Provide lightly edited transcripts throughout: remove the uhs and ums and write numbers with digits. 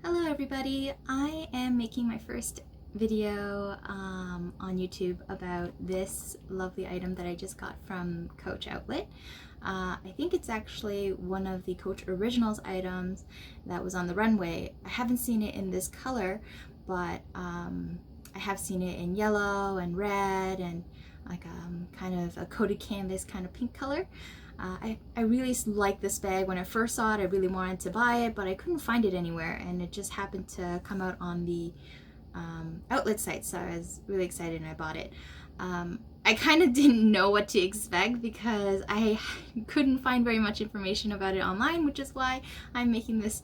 Hello everybody, I am making my first video on YouTube about this lovely item that I just got from Coach Outlet. I think it's actually one of the Coach Originals items that was on the runway. I haven't seen it in this color, but I have seen it in yellow and red and like kind of a coated canvas kind of pink color. I really like this bag. When I first saw it, I really wanted to buy it, but I couldn't find it anywhere, and it just happened to come out on the outlet site, so I was really excited and I bought it. I kind of didn't know what to expect because I couldn't find very much information about it online, which is why I'm making this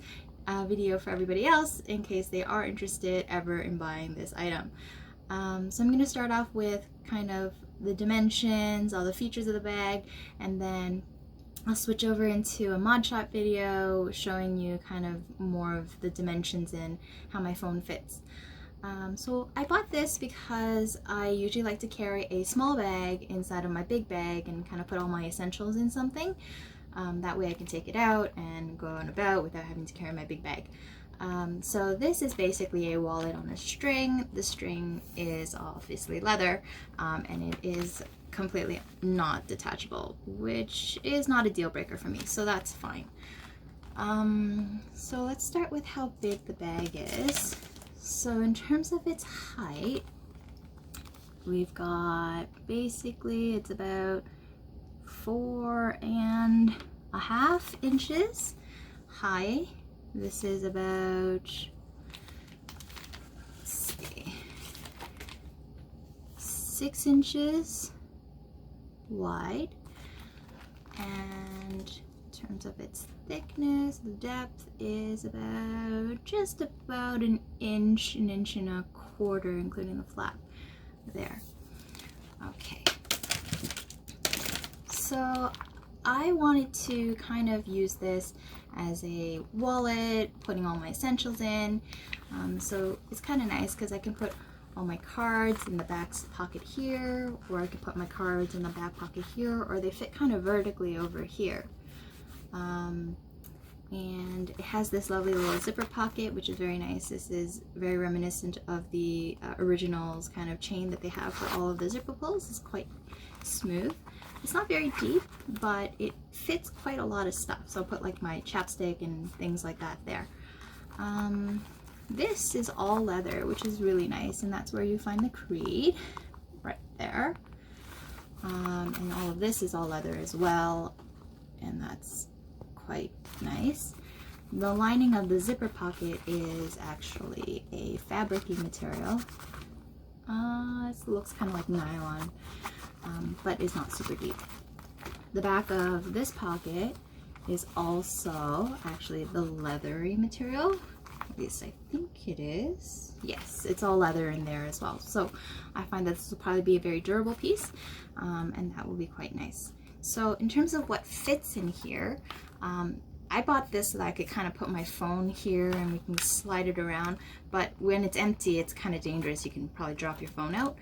video for everybody else in case they are interested ever in buying this item. So I'm going to start off with kind of the dimensions, all the features of the bag, and then I'll switch over into a mod shot video showing you kind of more of the dimensions and how my phone fits. So I bought this because I usually like to carry a small bag inside of my big bag and kind of put all my essentials in something. That way I can take it out and go on about without having to carry my big bag. So this is basically a wallet on a string. The string is obviously leather, and it is completely not detachable, which is not a deal breaker for me, so that's fine. So let's start with how big the bag is. So in terms of its height, we've got basically it's about 4.5 inches high. This is about, let's see, 6 inches wide, and in terms of its thickness, the depth is about just about an inch and a quarter, including the flap there. Okay, so I wanted to kind of use this as a wallet, putting all my essentials in. So it's kind of nice because I can put all my cards in the back pocket here, or I can put my cards in the back pocket here, or they fit kind of vertically over here. And it has this lovely little zipper pocket, which is very nice. This is very reminiscent of the Originals kind of chain that they have for all of the zipper pulls. It's quite smooth. It's not very deep, but it fits quite a lot of stuff. So I'll put like my chapstick and things like that there. This is all leather, which is really nice, and that's where you find the creed, right there. And all of this is all leather as well, and that's quite nice. The lining of the zipper pocket is actually a fabric-y material. It looks kind of like nylon. But is not super deep. The back of this pocket is also actually the leathery material. At least I think it is. Yes, it's all leather in there as well. So I find that this will probably be a very durable piece, and that will be quite nice. So in terms of what fits in here, I bought this so that I could kind of put my phone here and we can slide it around, but when it's empty, it's kind of dangerous. You can probably drop your phone out.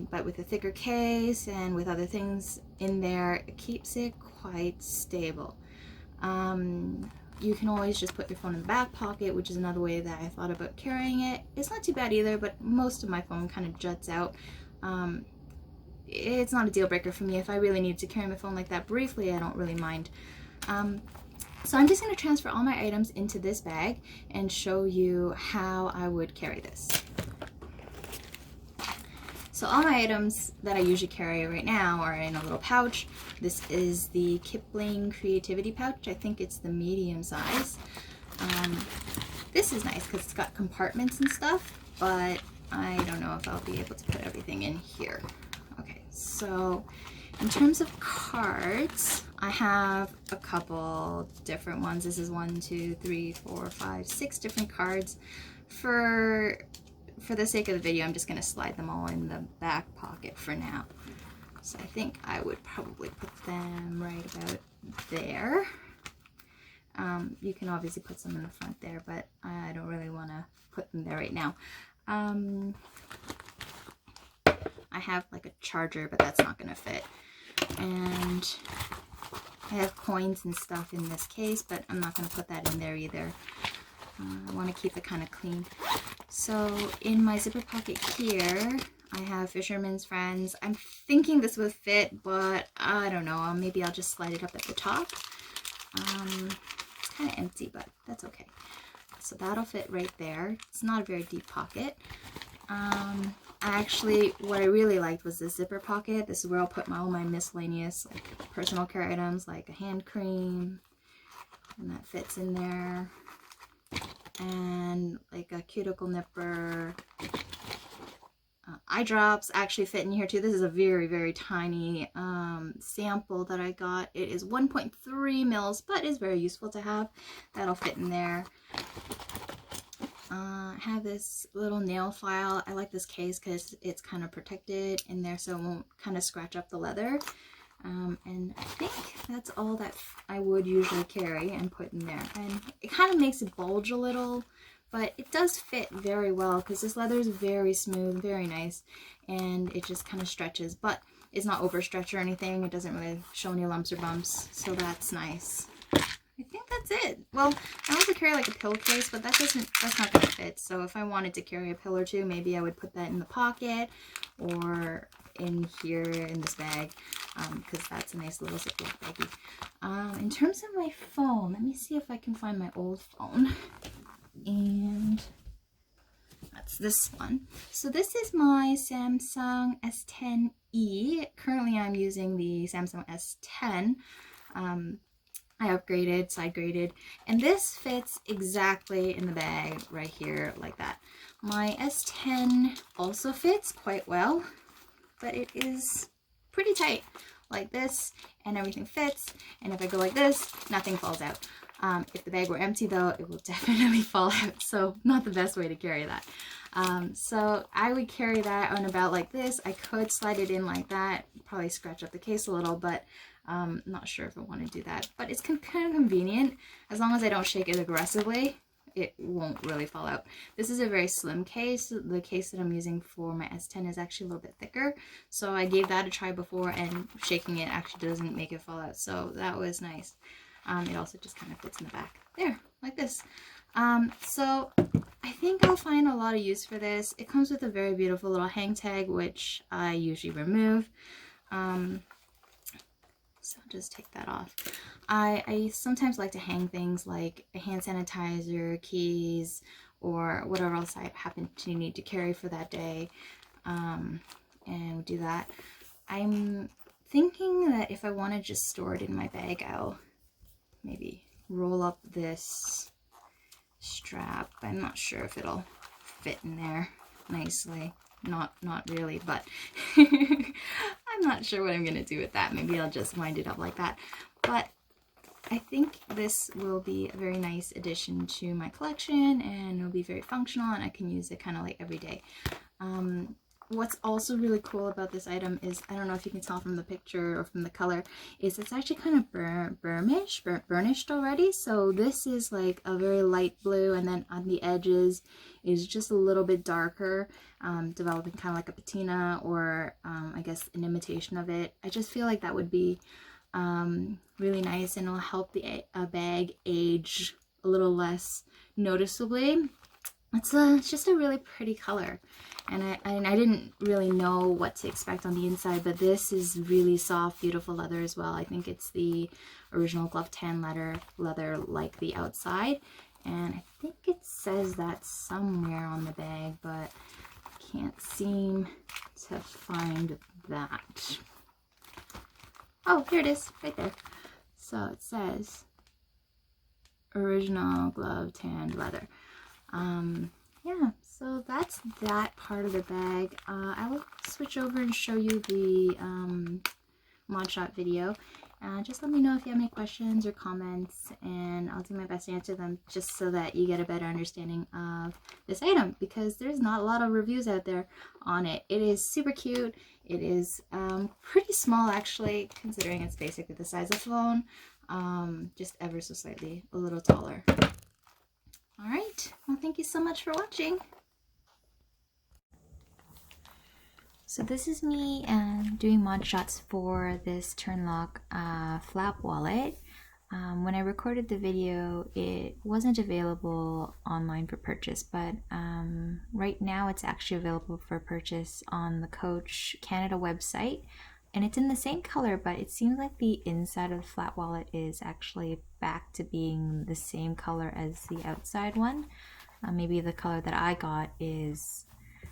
But with a thicker case and with other things in there, it keeps it quite stable. You can always just put your phone in the back pocket, which is another way that I thought about carrying it. It's not too bad either, but most of my phone kind of juts out. It's not a deal breaker for me. If I really need to carry my phone like that briefly, I don't really mind. So I'm just going to transfer all my items into this bag and show you how I would carry this. So all my items that I usually carry right now are in a little pouch. This is the Kipling Creativity pouch. I think it's the medium size. This is nice because it's got compartments and stuff, but I don't know if I'll be able to put everything in here. Okay, so in terms of cards, I have a couple different ones. This is 1, 2, 3, 4, 5, 6 different cards. For the sake of the video, I'm just going to slide them all in the back pocket for now. So I think I would probably put them right about there. You can obviously put some in the front there, but I don't really want to put them there right now. I have like a charger, but that's not going to fit. And I have coins and stuff in this case, but I'm not going to put that in there either. I want to keep it kind of clean. So in my zipper pocket here, I have Fisherman's Friends. I'm thinking this would fit, but I don't know. Maybe I'll just slide it up at the top. It's kind of empty, but that's okay. So that'll fit right there. It's not a very deep pocket. Actually, what I really liked was this zipper pocket. This is where I'll put all my miscellaneous like personal care items, like a hand cream, and that fits in there. And like a cuticle nipper. Eye drops actually fit in here too. This is a very, very tiny sample that I got. It is 1.3 mils, but is very useful to have. That'll fit in there. I have this little nail file. I like this case because it's kind of protected in there, so it won't kind of scratch up the leather. And I think that's all that I would usually carry and put in there. And it kind of makes it bulge a little, but it does fit very well because this leather is very smooth, very nice, and it just kind of stretches, but it's not overstretched or anything. It doesn't really show any lumps or bumps, so that's nice. I think that's it. Well, I want to carry like a pillowcase, but that's not going to fit. So if I wanted to carry a pill or two, maybe I would put that in the pocket or in here in this bag, because that's a nice little Ziploc baggie. In terms of my phone, let me see if I can find my old phone. And that's this one. So this is my Samsung S10e. Currently I'm using the Samsung S10. I upgraded, side graded, and this fits exactly in the bag right here like that. My S10 also fits quite well, but it is pretty tight like this, and everything fits, and if I go like this, nothing falls out. If the bag were empty though, it will definitely fall out, so not the best way to carry that. So I would carry that on about like this. I could slide it in like that, probably scratch up the case a little, but not sure if I want to do that. But it's kind of convenient. As long as I don't shake it aggressively, it won't really fall out. This is a very slim case. The case that I'm using for my S10 is actually a little bit thicker, so I gave that a try before, and shaking it actually doesn't make it fall out, so that was nice. It also just kind of fits in the back there like this. So I think I'll find a lot of use for this. It comes with a very beautiful little hang tag, which I usually remove. So I'll just take that off. I sometimes like to hang things like a hand sanitizer, keys, or whatever else I happen to need to carry for that day, and do that. I'm thinking that if I want to just store it in my bag, I'll maybe roll up this strap. I'm not sure if it'll fit in there nicely. Not really, but I'm not sure what I'm gonna do with that. Maybe I'll just wind it up like that. But I think this will be a very nice addition to my collection, and it'll be very functional, and I can use it kind of like every day. What's also really cool about this item is, I don't know if you can tell from the picture or from the color, is it's actually kind of burnished already. So this is like a very light blue, and then on the edges is just a little bit darker, developing kind of like a patina, or I guess an imitation of it. I just feel like that would be really nice, and it'll help the bag age a little less noticeably. It's just a really pretty color, and I didn't really know what to expect on the inside, but this is really soft, beautiful leather as well. I think it's the original glove-tanned leather like the outside, and I think it says that somewhere on the bag, but I can't seem to find that. Oh, here it is, right there. So it says original glove-tanned leather. Yeah, so that's that part of the bag. I will switch over and show you the mod shot video. Just let me know if you have any questions or comments, and I'll do my best to answer them, just so that you get a better understanding of this item, because there's not a lot of reviews out there on it. It is super cute. It is pretty small, actually, considering it's basically the size of a phone, just ever so slightly a little taller. Alright, well, thank you so much for watching. So this is me doing mod shots for this Turnlock flap wallet. When I recorded the video, it wasn't available online for purchase, but right now it's actually available for purchase on the Coach Canada website, and it's in the same color, but it seems like the inside of the flat wallet is actually back to being the same color as the outside one. Maybe the color that I got is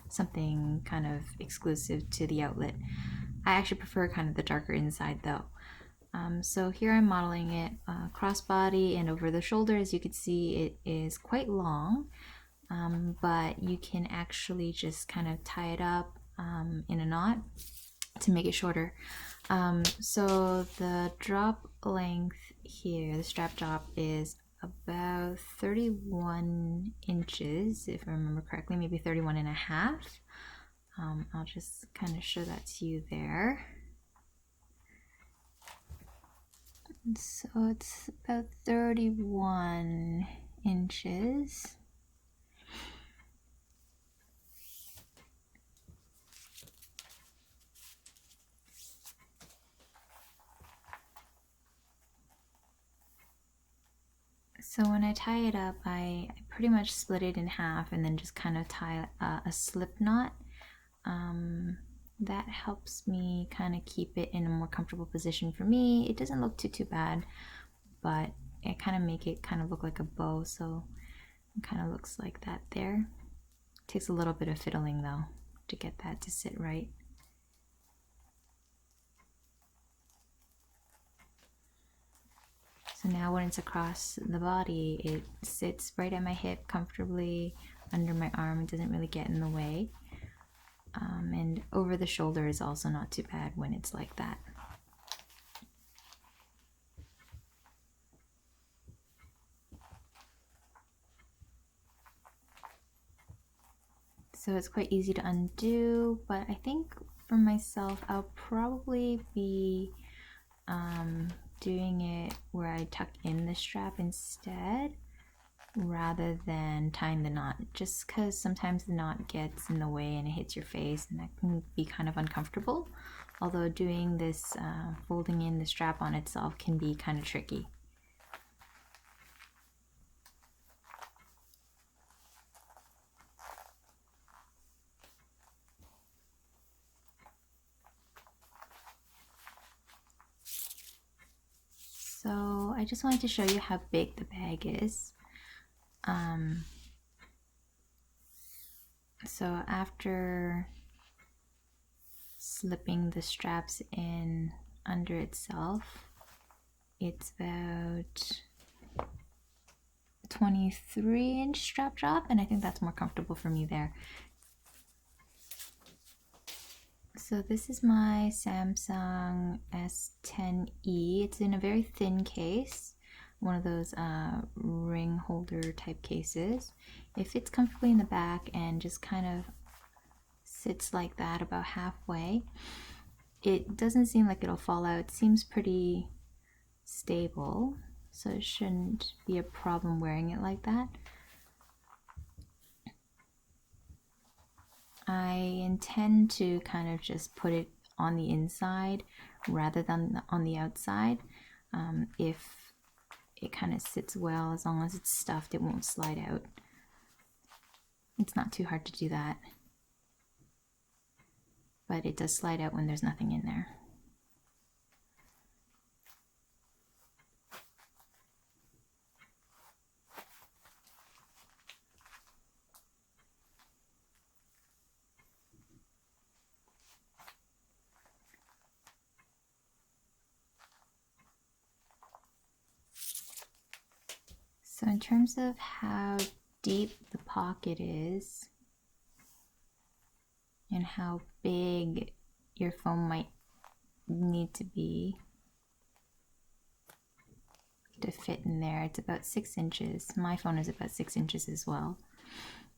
something kind of exclusive to the outlet. I actually prefer kind of the darker inside though. So here I'm modeling it crossbody, and over the shoulder, as you can see, it is quite long, but you can actually just kind of tie it up in a knot to make it shorter. So the drop length here, the strap drop, is about 31 inches, if I remember correctly, maybe 31 and a half. I'll just kind of show that to you there. So it's about 31 inches. So when I tie it up, I pretty much split it in half and then just kind of tie a slip knot. That helps me kind of keep it in a more comfortable position for me. It doesn't look too bad, but I kind of make it kind of look like a bow, so it kind of looks like that there. It takes a little bit of fiddling though to get that to sit right. So now when it's across the body, it sits right at my hip comfortably under my arm. It doesn't really get in the way. And over the shoulder is also not too bad when it's like that. So it's quite easy to undo, but I think for myself, I'll probably be doing it where I tuck in the strap instead, rather than tying the knot, just because sometimes the knot gets in the way and it hits your face, and that can be kind of uncomfortable. Although doing this folding in the strap on itself can be kind of tricky. So I just wanted to show you how big the bag is. So after slipping the straps in under itself, it's about 23-inch strap drop, and I think that's more comfortable for me there. So this is my Samsung S10e. It's in a very thin case, one of those ring holder type cases. It fits comfortably in the back and just kind of sits like that about halfway. It doesn't seem like it'll fall out. It seems pretty stable, so it shouldn't be a problem wearing it like that. I intend to kind of just put it on the inside rather than on the outside. If it kind of sits well, as long as it's stuffed, it won't slide out. It's not too hard to do that, but it does slide out when there's nothing in there. So in terms of how deep the pocket is and how big your phone might need to be to fit in there, it's about 6 inches. My phone is about 6 inches as well.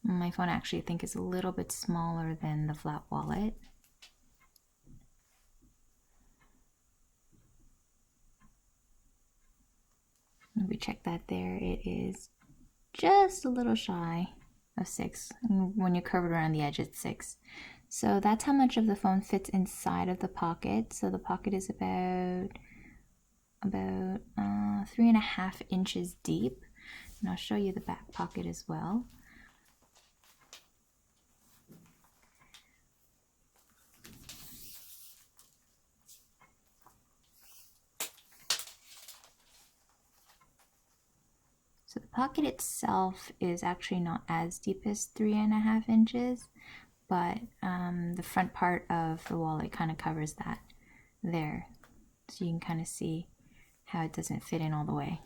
My phone actually I think is a little bit smaller than the flat wallet. We check that there, it is just a little shy of 6. When you curve it around the edge, it's 6. So that's how much of the phone fits inside of the pocket. So the pocket is about about 3.5 inches deep, and I'll show you the back pocket as well. So the pocket itself is actually not as deep as 3.5 inches, but the front part of the wallet kind of covers that there. So you can kind of see how it doesn't fit in all the way.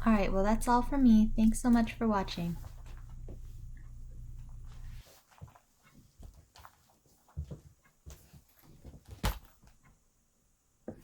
Alright, well that's all for me. Thanks so much for watching.